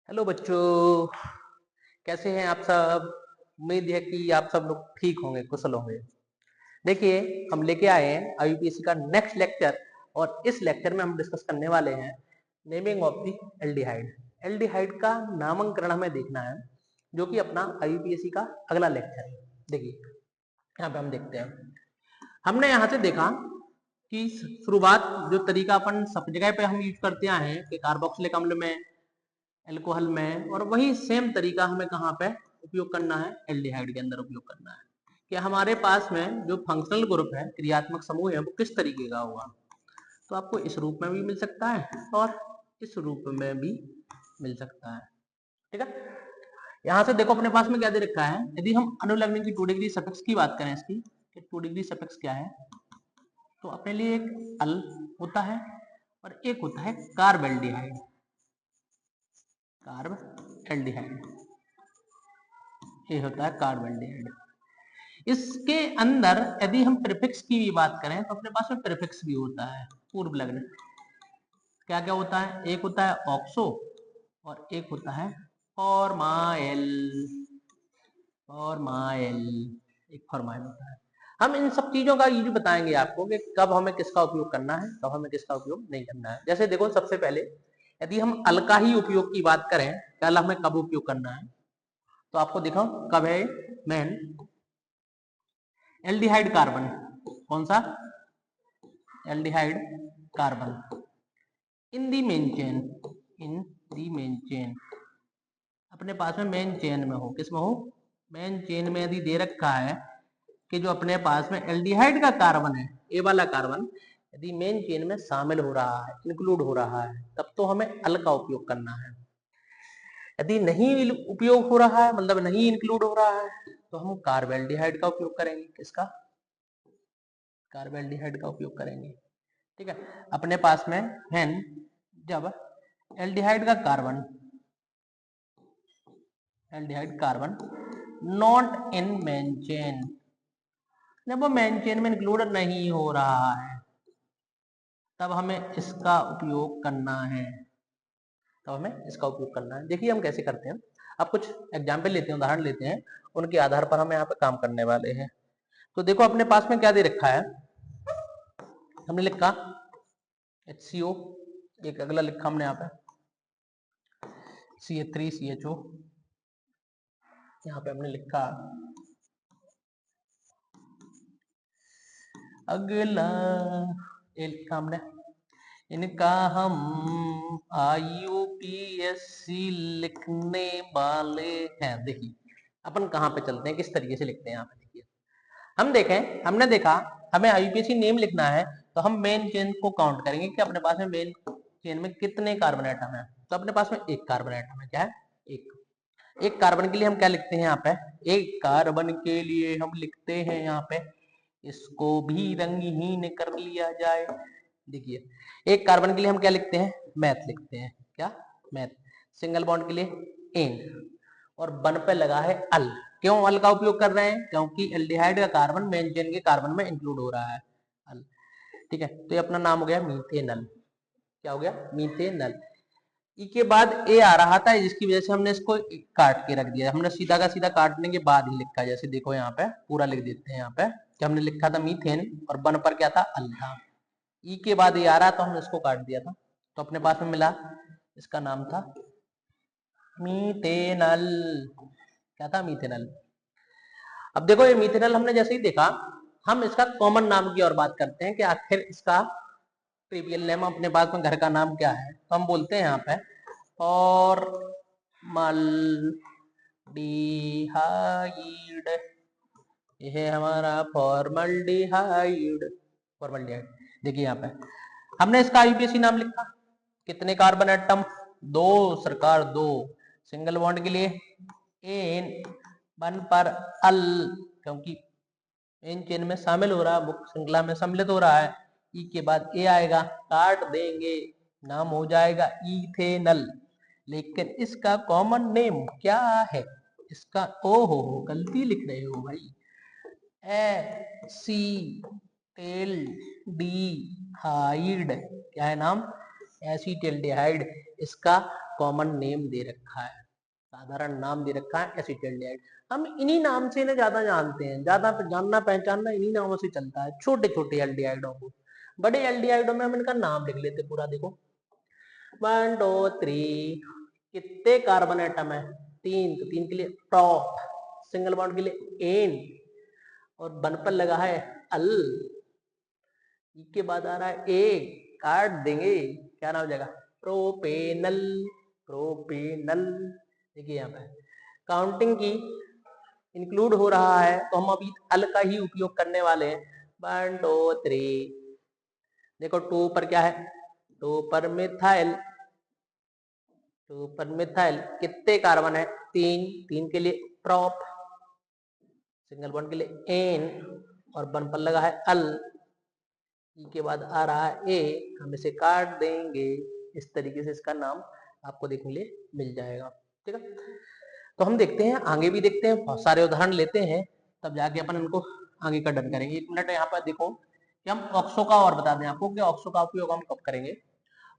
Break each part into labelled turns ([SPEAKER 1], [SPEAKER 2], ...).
[SPEAKER 1] Hello बच्चों, कैसे हैं आप सब। उम्मीद है कि आप सब लोग ठीक होंगे, कुशल होंगे। देखिए, हम लेके आए हैं आईयूपीएससी का नेक्स्ट लेक्चर और इस लेक्चर में हम डिस्कस करने वाले हैं naming of the aldehyde. Aldehyde का नामकरण हमें देखना है, जो कि अपना आईयूपीएससी का अगला लेक्चर है। देखिए, यहाँ पे हम देखते हैं। हमने यहाँ से देखा कि शुरुआत जो तरीका अपन सब जगह पे हम यूज करते आए हैं कि कार्बोक्सिलिक अम्ल में, एल्कोहल में, और वही सेम तरीका हमें कहाँ पे उपयोग करना है, एल्डिहाइड के अंदर उपयोग करना है कि हमारे पास में जो फंक्शनल ग्रुप है, क्रियात्मक समूह है, वो किस तरीके का होगा। तो आपको इस रूप में भी मिल सकता है और इस रूप में भी मिल सकता है। ठीक है, यहाँ से देखो अपने पास में क्या दे रखा है। यदि हम अनुलग्न की 2 डिग्री सफिक्स की बात करें, इसकी 2 डिग्री सफिक्स क्या है, तो अपने लिए एक अल होता है और एक होता है कार्बेल्डिहाइड। कार्बेल्डिहाइड ये होता है कार्बेल्डिहाइड। इसके अंदर यदि हम प्रीफिक्स की भी बात करें तो अपने पास में प्रीफिक्स भी होता है पूर्व लग्न। क्या क्या होता है, एक होता है ऑक्सो और एक होता है फॉर्माइल। फॉर्माइल एक फॉर्माइल होता है। हम इन सब चीजों का यूज बताएंगे आपको कि कब हमें किसका उपयोग करना है, कब हमें किसका उपयोग नहीं करना है। जैसे देखो, सबसे पहले यदि हम अल का ही उपयोग की बात करें, अल हमें कब उपयोग करना है, तो आपको दिखाओ कब है। मैन एल्डिहाइड कार्बन, कौन सा, aldehyde carbon in the main chain, in the main chain अपने पास में मेन चेन में हो, किस में हो, मेन चेन में यदि दे रखा है कि जो अपने पास में एल्डिहाइड का कार्बन है, ए वाला कार्बन यदि मेन चेन में शामिल हो रहा है, इंक्लूड हो रहा है, तब तो हमें अल का उपयोग करना है। यदि नहीं उपयोग हो रहा है, मतलब नहीं इंक्लूड हो रहा है, तो हम कार्बेल्डिहाइड का उपयोग करेंगे। किसका, कार्बेल्डिहाइड का उपयोग करेंगे। ठीक है, अपने पास में हेन जब एल्डिहाइड का carbon, aldehyde carbon not in main chain, जब वो मेन चेन में इंक्लूड नहीं हो रहा है, तब हमें इसका उपयोग करना है। तब हमें इसका उपयोग करना है। देखिए हम कैसे करते हैं। अब कुछ एग्जाम्पल लेते हैं, उदाहरण लेते हैं, उनके आधार पर हम यहाँ पे काम करने वाले हैं। तो देखो अपने पास में क्या दे रखा है, हमने लिखा HCO, एक अगला लिखा हमने यहाँ पे CH3CHO, यहाँ पे हमने लिखा अगला, ये लिखा हमने, इनका हम IUPAC लिखने वाले हैं। देखिए अपन कहाँ पे चलते हैं, किस तरीके से लिखते हैं। यहाँ पे देखिए, हम देखें, हमने देखा हमें आईयूपीएसी नेम लिखना है, तो हम मेन चेन को काउंट करेंगे कि अपने पास में मेन चेन में कितने कार्बन एटम है। तो अपने पास में एक कार्बन एटम है। क्या है, एक कार्बन के लिए हम क्या लिखते हैं यहाँ पे, एक कार्बन के लिए हम लिखते हैं यहाँ पे, इसको भी रंगहीन कर लिया जाए। देखिए एक कार्बन के लिए हम क्या लिखते हैं, मैथ लिखते हैं। क्या, मैथ। सिंगल बॉन्ड के लिए एन, और वन पे लगा है अल। क्यों अल का उपयोग कर रहे हैं, क्योंकि एल्डिहाइड का कार्बन मेन चेन के कार्बन में इंक्लूड हो रहा है, अल। ठीक है, तो ये अपना नाम हो गया मीथेनल। क्या हो गया, मीथेनल। ई के बाद ए आ रहा था, जिसकी वजह से हमने इसको काट के रख दिया। हमने सीधा का सीधा काटने के बाद ही लिखा, जैसे देखो यहाँ पे पूरा लिख देते हैं। यहाँ पे कि हमने लिखा था मीथेन और वन पर क्या था, अल था। ई के बाद ये आ रहा, तो हमने इसको काट दिया था, तो अपने पास में मिला, इसका नाम था मीथेनल। क्या था, मीथेनल। अब देखो ये मीथेनल हमने जैसे ही देखा, हम इसका कॉमन नाम की और बात करते हैं कि आखिर इसका ट्रिवियल नेम अपने पास में घर का नाम क्या है। तो हम बोलते हैं यहाँ पे फॉर्मल्डिहाइड, यह है हमारा फॉर्मल्डिहाइड। फॉर्मल्डिहाइड, देखिए यहाँ पे हमने इसका आईयूपीएसी नाम लिखा। कितने कार्बन एटम, दो सरकार, दो। सिंगल बॉन्ड के लिए एन, वन पर अल, क्योंकि इन चेन में शामिल हो रहा है, मुख्य श्रृंखला में सम्मिलित हो रहा है। ई के बाद ए आएगा, काट देंगे, नाम हो जाएगा इथेनल। लेकिन इसका कॉमन नेम क्या है, इसका, ओ हो गलती लिख रहे हो भाई, एसीटेल्डिहाइड। क्या है नाम, एसीटेल्डिहाइड। इसका कॉमन नेम दे रखा है, साधारण नाम दे रखा है एसिटाल्डिहाइड। हम इन्हीं नाम से इन्हें ज्यादा जानते हैं, ज्यादा जानना पहचानना इन्हीं नामों से चलता है, छोटे छोटे एल्डिहाइडों को। बड़े एल्डिहाइडों में हम इनका नाम लिख लेते पूरा। देखो 1 2 3, कितने कार्बन एटम है? 3, तो 3 के लिए प्रॉप, सिंगल बॉन्ड के लिए एन, और बन पर लगा है अल, ई के बाद आ रहा है ए, काट देंगे, क्या नाम हो जाएगा? Propanal, propanal. देखिए यहाँ पे काउंटिंग की इंक्लूड हो रहा है, तो हम अभी अल का ही उपयोग करने वाले हैं। 1 2 3, देखो 2 पर क्या है? 2 पर मिथाइल, 2 पर मिथाइल, कितने कार्बन है? 3, 3 के लिए प्रॉप, सिंगल बॉन्ड के लिए एन, और बन पर लगा है अल, ई के बाद आ रहा है ए, हम इसे काट देंगे। इस तरीके से इसका नाम आपको देखने लिए मिल जाएगा। ठीक है, तो हम देखते हैं, आगे भी देखते हैं, बहुत सारे उदाहरण लेते हैं, तब जाके अपन इनको आगे का डन करेंगे। 1 मिनट यहाँ पर देखो कि हम ऑक्सो का और बता दें आपको कि ऑक्सो का उपयोग हम कब करेंगे।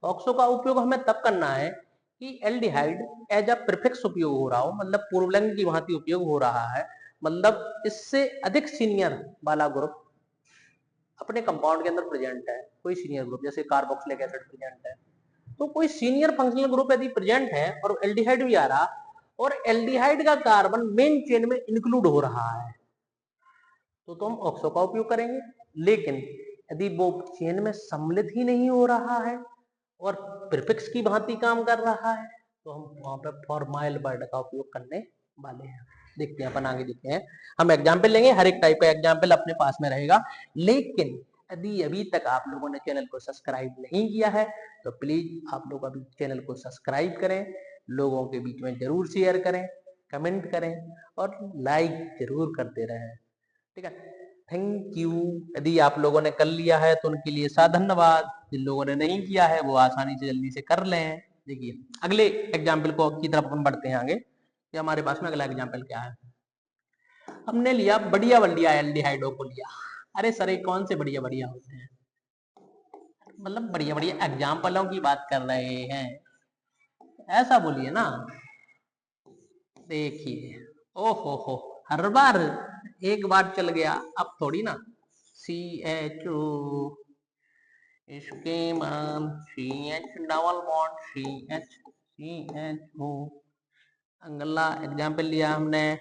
[SPEAKER 1] ऑक्सो का उपयोग हमें तब करना है कि एल्डिहाइड एज अ प्रीफिक्स उपयोग हो रहा हो, मतलब पूर्वलिंग की भांति उपयोग हो रहा है, मतलब इससे अधिक सीनियर वाला ग्रुप अपने कंपाउंड के अंदर प्रेजेंट है। कोई सीनियर ग्रुप जैसे कार्बोक्सिलिक एसिड प्रेजेंट है, तो कोई सीनियर फंक्शनल ग्रुप यदि प्रेजेंट है और एल्डिहाइड भी आ रहा, और एल्डिहाइड का कार्बन मेन चेन में इंक्लूड हो रहा है, तो हम ऑक्सो का उपयोग करेंगे। लेकिन यदि वो चेन में सम्मिलित ही नहीं हो रहा है और प्रीफिक्स की भांति काम कर रहा है, तो हम वहां पे फॉर्माइल वर्ड का उपयोग करने वाले हैं। देखते हैं अपन आगे देखते हैं, हम एग्जाम्पल लेंगे, हर एक टाइप का एग्जाम्पल अपने पास में रहेगा। लेकिन यदि अभी तक आप लोगों ने चैनल को सब्सक्राइब नहीं किया है, तो प्लीज आप लोग अभी चैनल को सब्सक्राइब करें, लोगों के बीच में जरूर शेयर करें, कमेंट करें और लाइक जरूर करते रहें। ठीक है, थैंक यू। यदि आप लोगों ने कर लिया है तो उनके लिए सा धन्यवाद, जिन लोगों ने नहीं किया है वो आसानी से जल्दी से कर लें। देखिए अगले एग्जाम्पल को की तरफ हम बढ़ते हैं आगे, कि हमारे पास में अगला एग्जाम्पल क्या है। हमने लिया बढ़िया बढ़िया एल्डिहाइडों को लिया। अरे सर कौन से बढ़िया बढ़िया होते हैं? मतलब बढ़िया बढ़िया एग्जाम्पलों की बात कर रहे हैं, ऐसा बोलिए ना। देखिए ओहो हो, हर बार एक बार चल गया, अब थोड़ी ना। CHO, इसके बाद CH डबल बॉन्ड CHO। अगला एग्जाम्पल लिया हमने,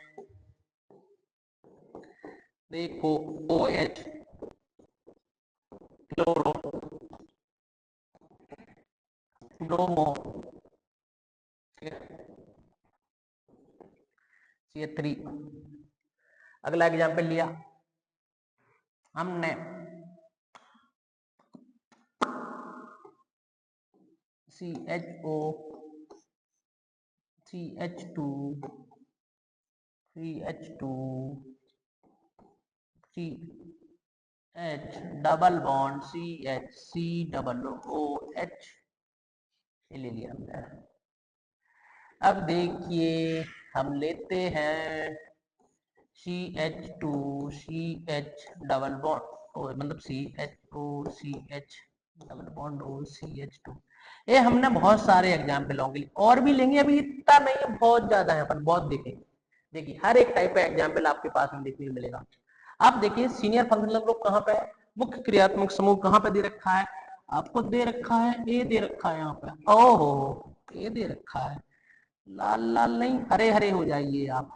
[SPEAKER 1] देखो OH, क्लोरो, ब्रोमो, CH3। अगला एग्जाम्पल लिया हमने CHO, CH2, CH2, CH double bond CH, C double OH, ये ले लिया हमने। अब देखिए हम लेते हैं CH2, CH डबल बॉन्ड, मतलब CHO, CH double bond O, CH2। ये हमने बहुत सारे एग्जाम्पलों के लिए और भी लेंगे, अभी इतना नहीं है, बहुत ज्यादा है, अपन बहुत देखेंगे। देखिए हर एक टाइप का एग्जाम्पल आपके पास में देखने को मिलेगा। आप देखिए सीनियर फंक्शनल ग्रुप कहाँ पे है, मुख्य क्रियात्मक समूह कहाँ पे दे रखा है? आपको दे रखा है, ए दे रखा है यहाँ पे, ओहो ए दे रखा है, लाल लाल नहीं हरे हरे हो जाइए आप,